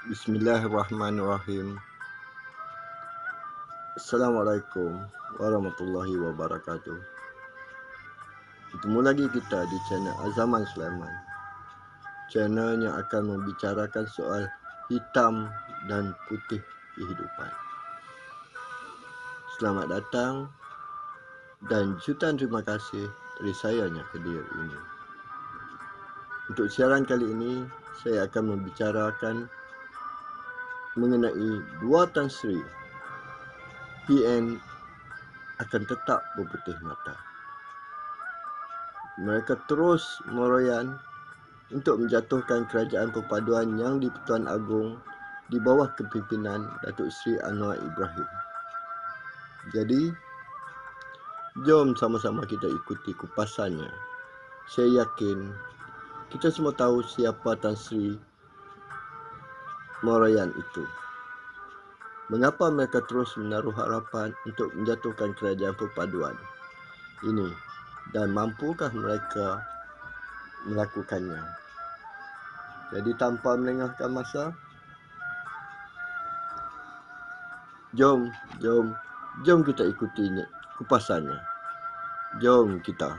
Bismillahirrahmanirrahim. Assalamualaikum warahmatullahi wabarakatuh. Bertemu lagi kita di channel Azaman Sulaiman, channel yang akan membicarakan soal hitam dan putih kehidupan. Selamat datang dan jutaan terima kasih dari saya yang hadir ini. Untuk siaran kali ini, saya akan membicarakan mengenai dua Tan Sri PN akan tetap berputih mata. Mereka terus meroyan untuk menjatuhkan kerajaan perpaduan yang di-Pertuan Agong di bawah kepimpinan Datuk Seri Anwar Ibrahim. Jadi, jom sama-sama kita ikuti kupasannya. Saya yakin kita semua tahu siapa Tan Sri meroyan itu. Mengapa mereka terus menaruh harapan untuk menjatuhkan kerajaan perpaduan ini, dan mampukah mereka melakukannya? Jadi tanpa melengahkan masa, jom kita ikuti kupasannya. Jom kita.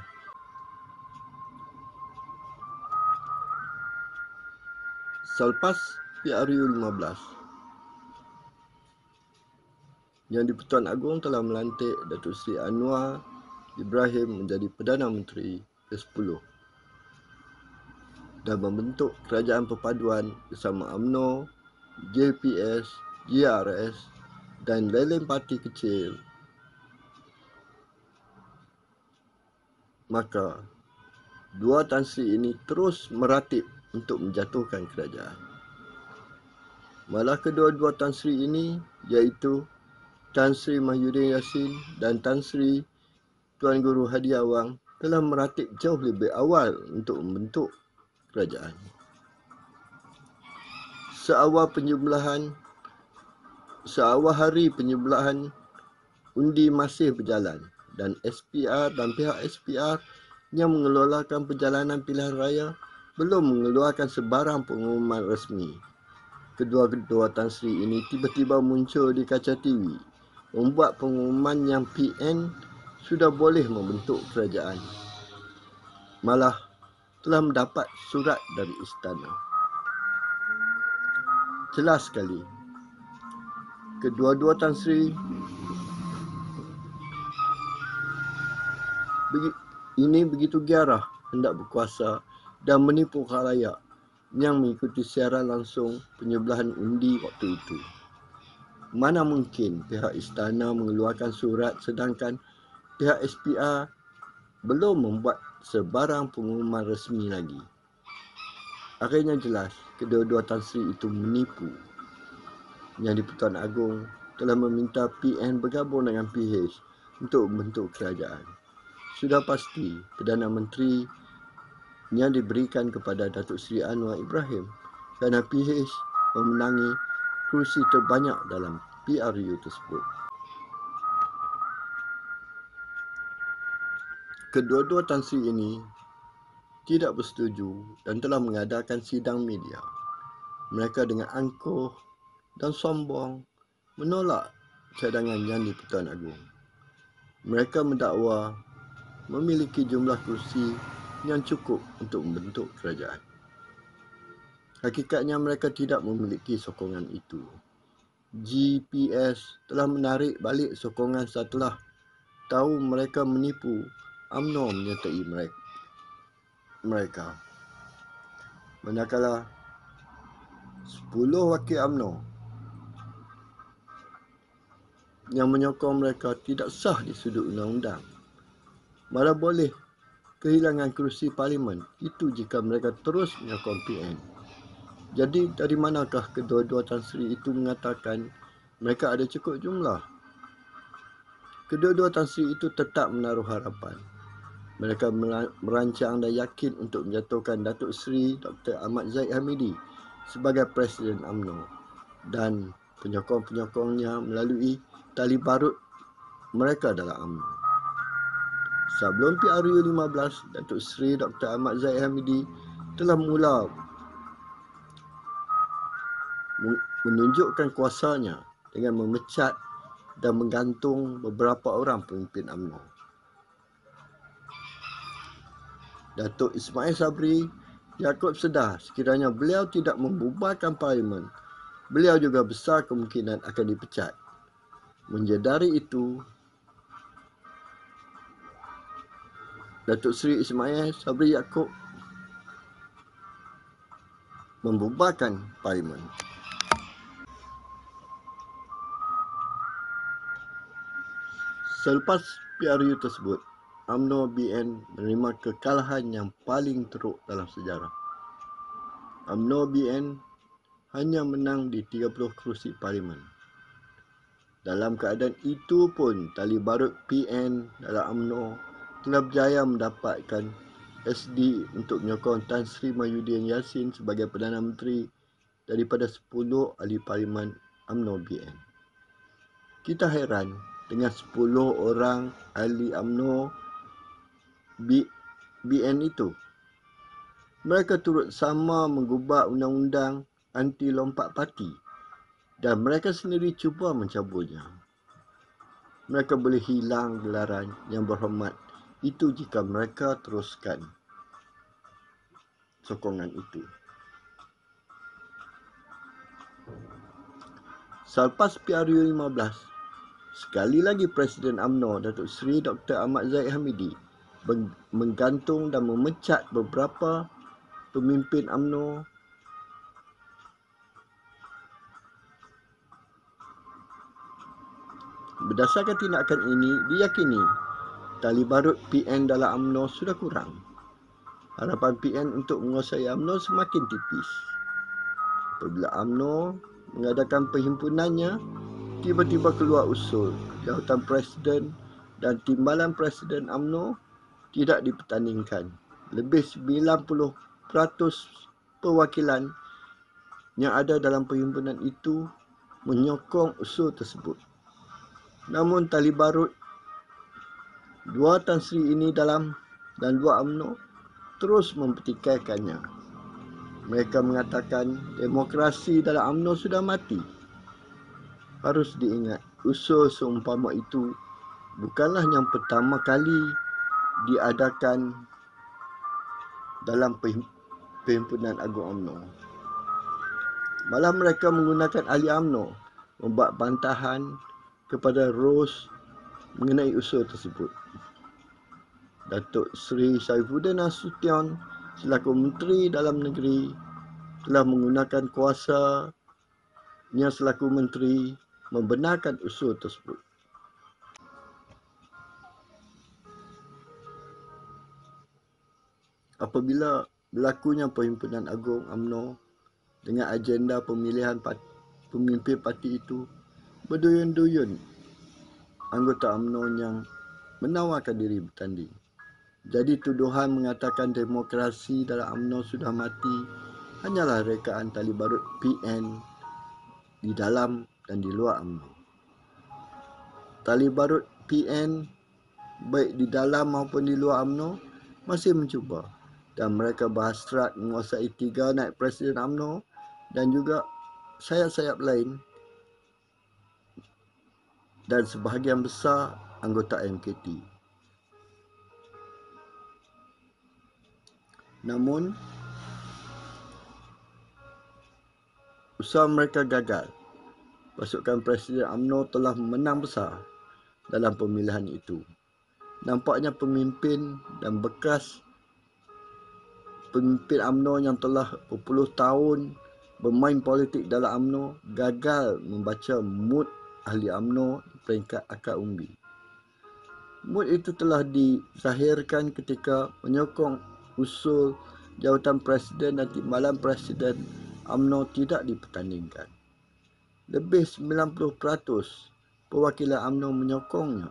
Selepas PRU 15 yang di-Pertuan Agong telah melantik Datuk Seri Anwar Ibrahim menjadi Perdana Menteri ke-10 dan membentuk kerajaan perpaduan bersama UMNO, JPS, GRS dan lain-lain parti kecil, maka dua Tan Sri ini terus meratip untuk menjatuhkan kerajaan. Malah kedua-dua Tan Sri ini, iaitu Tan Sri Mahyudin Yassin dan Tan Sri Tuan Guru Hadi Awang, telah meratip jauh lebih awal untuk membentuk kerajaan. Seawal hari penyembelahan undi masih berjalan dan SPR dan pihak SPR yang mengelolakan perjalanan pilihan raya belum mengeluarkan sebarang pengumuman resmi. Kedua-kedua Tan Sri ini tiba-tiba muncul di kaca TV, membuat pengumuman yang PN sudah boleh membentuk kerajaan. Malah telah mendapat surat dari istana. Jelas sekali, kedua-dua Tan Sri ini begitu giarah hendak berkuasa dan menipu khalayak yang mengikuti siaran langsung penyembelahan undi waktu itu. Mana mungkin pihak istana mengeluarkan surat sedangkan pihak SPR belum membuat sebarang pengumuman resmi lagi. Akhirnya jelas, kedua-dua Tan Sri itu menipu. Yang di-Pertuan Agong telah meminta PN bergabung dengan PH untuk membentuk kerajaan. Sudah pasti Perdana Menteri yang diberikan kepada Datuk Seri Anwar Ibrahim kerana PH memenangi kursi terbanyak dalam PRU tersebut. Kedua-dua Tan Sri ini tidak bersetuju dan telah mengadakan sidang media. Mereka dengan angkuh dan sombong menolak cadangan yang di-Pertuan Agong. Mereka mendakwa memiliki jumlah kursi yang cukup untuk membentuk kerajaan. Hakikatnya mereka tidak memiliki sokongan itu. GPS telah menarik balik sokongan setelah tahu mereka menipu UMNO menyertai mereka. Manakala 10 wakil UMNO yang menyokong mereka tidak sah di sudut undang-undang, malah boleh kehilangan kerusi parlimen. Itu jika mereka terus menyokong PN. Jadi dari manakah kedua-dua Tan Sri itu mengatakan mereka ada cukup jumlah? Kedua-dua Tan Sri itu tetap menaruh harapan. Mereka merancang dan yakin untuk menjatuhkan Datuk Seri Dr. Ahmad Zahid Hamidi sebagai Presiden UMNO dan penyokong-penyokongnya melalui tali barut mereka dalam UMNO. Sebelum PRU 15, Datuk Seri Dr. Ahmad Zahid Hamidi telah mula menunjukkan kuasanya dengan memecat dan menggantung beberapa orang pemimpin UMNO. Datuk Ismail Sabri Yaakob sedar sekiranya beliau tidak membubarkan parlimen, beliau juga besar kemungkinan akan dipecat. Menjedari itu, Datuk Seri Ismail Sabri Yaakob membubarkan parlimen. Selepas PRU tersebut, UMNO BN menerima kekalahan yang paling teruk dalam sejarah. UMNO BN hanya menang di 30 kerusi parlimen. Dalam keadaan itu pun, tali barut PN dalam UMNO telah berjaya mendapatkan SD untuk menyokong Tan Sri Mahyudin Yassin sebagai Perdana Menteri daripada 10 ahli parlimen UMNO BN. Kita heran dengan 10 orang ahli UMNO BN itu. Mereka turut sama menggubah undang-undang anti lompat parti dan mereka sendiri cuba mencaburnya. Mereka boleh hilang gelaran yang berhormat itu jika mereka teruskan sokongan itu. Selepas PRU 15, sekali lagi Presiden UMNO Datuk Seri Dr. Ahmad Zahid Hamidi menggantung dan memecat beberapa pemimpin UMNO . Berdasarkan tindakan ini, diyakini tali barut PN dalam UMNO sudah kurang. Harapan PN untuk menguasai UMNO semakin tipis. Apabila UMNO mengadakan perhimpunannya, tiba-tiba keluar usul jawatan Presiden dan Timbalan Presiden UMNO tidak dipertandingkan. Lebih 90% perwakilan yang ada dalam perhimpunan itu menyokong usul tersebut. Namun tali barut dua Tan Sri ini dan dua UMNO terus mempertikaikannya. Mereka mengatakan demokrasi dalam UMNO sudah mati. Harus diingat, usul seumpama itu bukanlah yang pertama kali diadakan dalam Perhimpunan Agung UMNO. Malah mereka menggunakan ahli UMNO membuat bantahan kepada Ros mengenai usul tersebut. Datuk Seri Saifuddin Nasution selaku Menteri Dalam Negeri telah menggunakan kuasanya selaku Menteri membenarkan usul tersebut. Apabila berlakunya Perhimpunan Agung UMNO dengan agenda pemilihan pemimpin parti itu, berduyun-duyun anggota UMNO yang menawarkan diri bertanding. Jadi tuduhan mengatakan demokrasi dalam UMNO sudah mati hanyalah rekaan tali barut PN di dalam dan di luar UMNO. Tali barut PN baik di dalam maupun di luar UMNO masih mencuba dan mereka berhasrat menguasai 3 naib Presiden UMNO dan juga sayap-sayap lain dan sebahagian besar anggota MKT. Namun, usaha mereka gagal. Pasukan Presiden UMNO telah menang besar dalam pemilihan itu. Nampaknya pemimpin dan bekas pemimpin UMNO yang telah berpuluh tahun bermain politik dalam UMNO gagal membaca mood ahli UMNO di peringkat akar umbi. Mood itu telah dizahirkan ketika menyokong usul jawatan Presiden dan Timbalan Presiden UMNO tidak dipertandingkan. Lebih 90% perwakilan UMNO menyokongnya.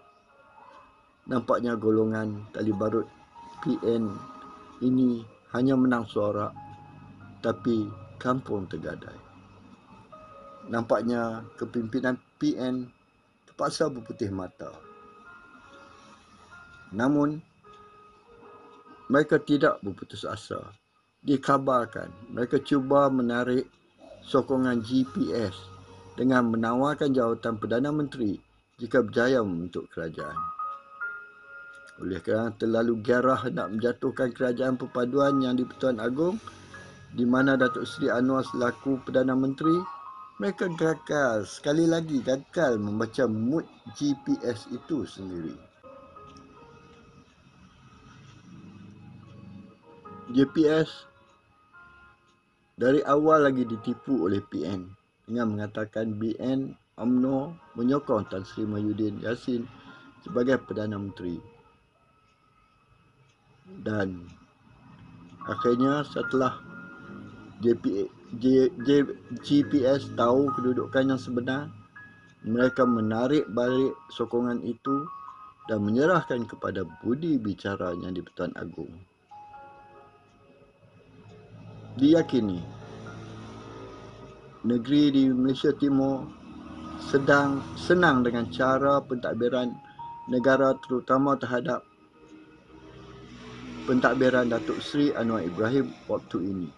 Nampaknya golongan tali barut PN ini hanya menang suara, tapi kampung tergadai. Nampaknya kepimpinan PN terpaksa berputih mata. Namun, mereka tidak berputus asa. Dikabarkan, mereka cuba menarik sokongan GPS dengan menawarkan jawatan Perdana Menteri jika berjaya membentuk kerajaan. Oleh kerana terlalu garah nak menjatuhkan kerajaan perpaduan yang di-Pertuan Agong, di mana Datuk Seri Anwar selaku Perdana Menteri, mereka sekali lagi gagal membaca mood GPS itu sendiri. GPS dari awal lagi ditipu oleh PN dengan mengatakan BN UMNO menyokong Tan Sri Mahyudin Yassin sebagai Perdana Menteri. Dan akhirnya setelah GPS tahu kedudukan yang sebenar, mereka menarik balik sokongan itu dan menyerahkan kepada budi bicaranya di Pertuan Agong. Diyakini negeri di Malaysia Timur sedang senang dengan cara pentadbiran negara, terutama terhadap pentadbiran Datuk Seri Anwar Ibrahim waktu ini.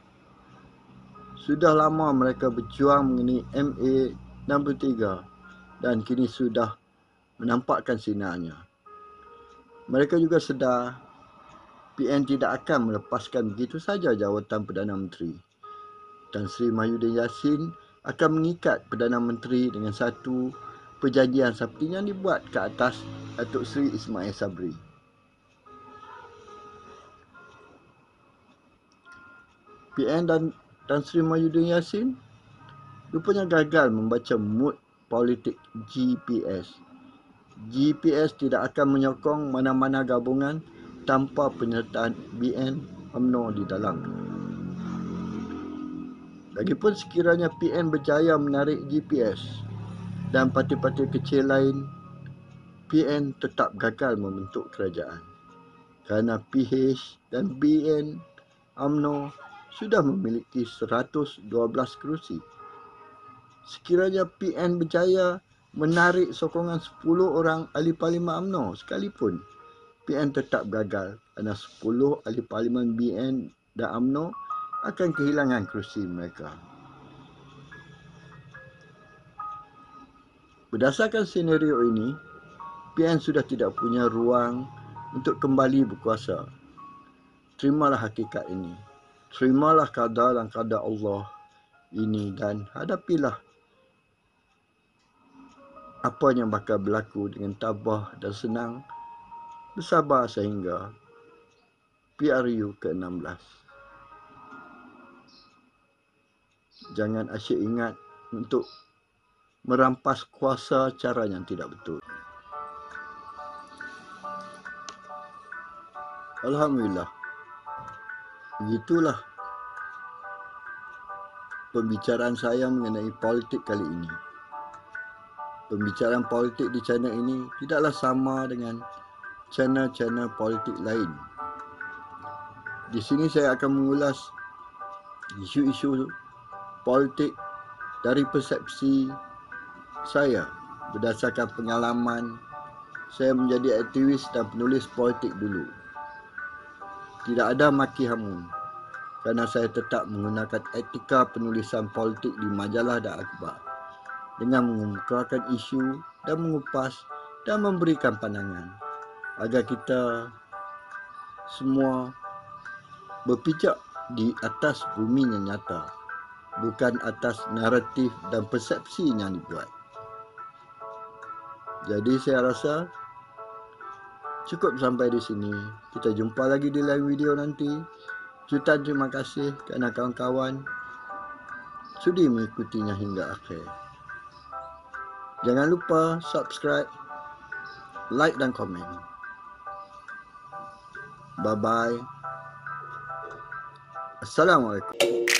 Sudah lama mereka berjuang mengenai MA 63 dan kini sudah menampakkan sinarnya. Mereka juga sedar PN tidak akan melepaskan begitu saja jawatan Perdana Menteri. Tan Sri Mahyudin Yassin akan mengikat Perdana Menteri dengan satu perjanjian seperti yang dibuat ke atas Datuk Seri Ismail Sabri. PN dan Tan Sri Mahyudin Yassin rupanya gagal membaca mood politik GPS. GPS tidak akan menyokong mana-mana gabungan tanpa penyertaan BN UMNO di dalamnya. Lagipun sekiranya PN berjaya menarik GPS dan parti-parti kecil lain, PN tetap gagal membentuk kerajaan kerana PH dan BN UMNO sudah memiliki 112 kerusi. Sekiranya PN berjaya menarik sokongan 10 orang ahli parlimen UMNO sekalipun, PN tetap gagal kerana 10 ahli parlimen BN dan UMNO akan kehilangan kerusi mereka. Berdasarkan senario ini, PN sudah tidak punya ruang untuk kembali berkuasa. Terimalah hakikat ini. Terimalah qada dan qada Allah ini dan hadapilah apa yang bakal berlaku dengan tabah dan senang, bersabar sehingga PRU ke-16. Jangan asyik ingat untuk merampas kuasa cara yang tidak betul. Alhamdulillah. Begitulah pembicaraan saya mengenai politik kali ini. Pembicaraan politik di channel ini tidaklah sama dengan channel-channel politik lain. Di sini saya akan mengulas isu-isu politik dari persepsi saya berdasarkan pengalaman saya menjadi aktivis dan penulis politik dulu. Tidak ada maki hamun kerana saya tetap menggunakan etika penulisan politik di majalah dan akhbar dengan mengemukakan isu dan mengupas dan memberikan pandangan agar kita semua berpijak di atas bumi yang nyata, bukan atas naratif dan persepsi yang dibuat. Jadi saya rasa cukup sampai di sini. Kita jumpa lagi di live video nanti. Jutaan terima kasih kerana kawan-kawan sudi mengikutinya hingga akhir. Jangan lupa subscribe, like dan komen. Bye-bye. Assalamualaikum.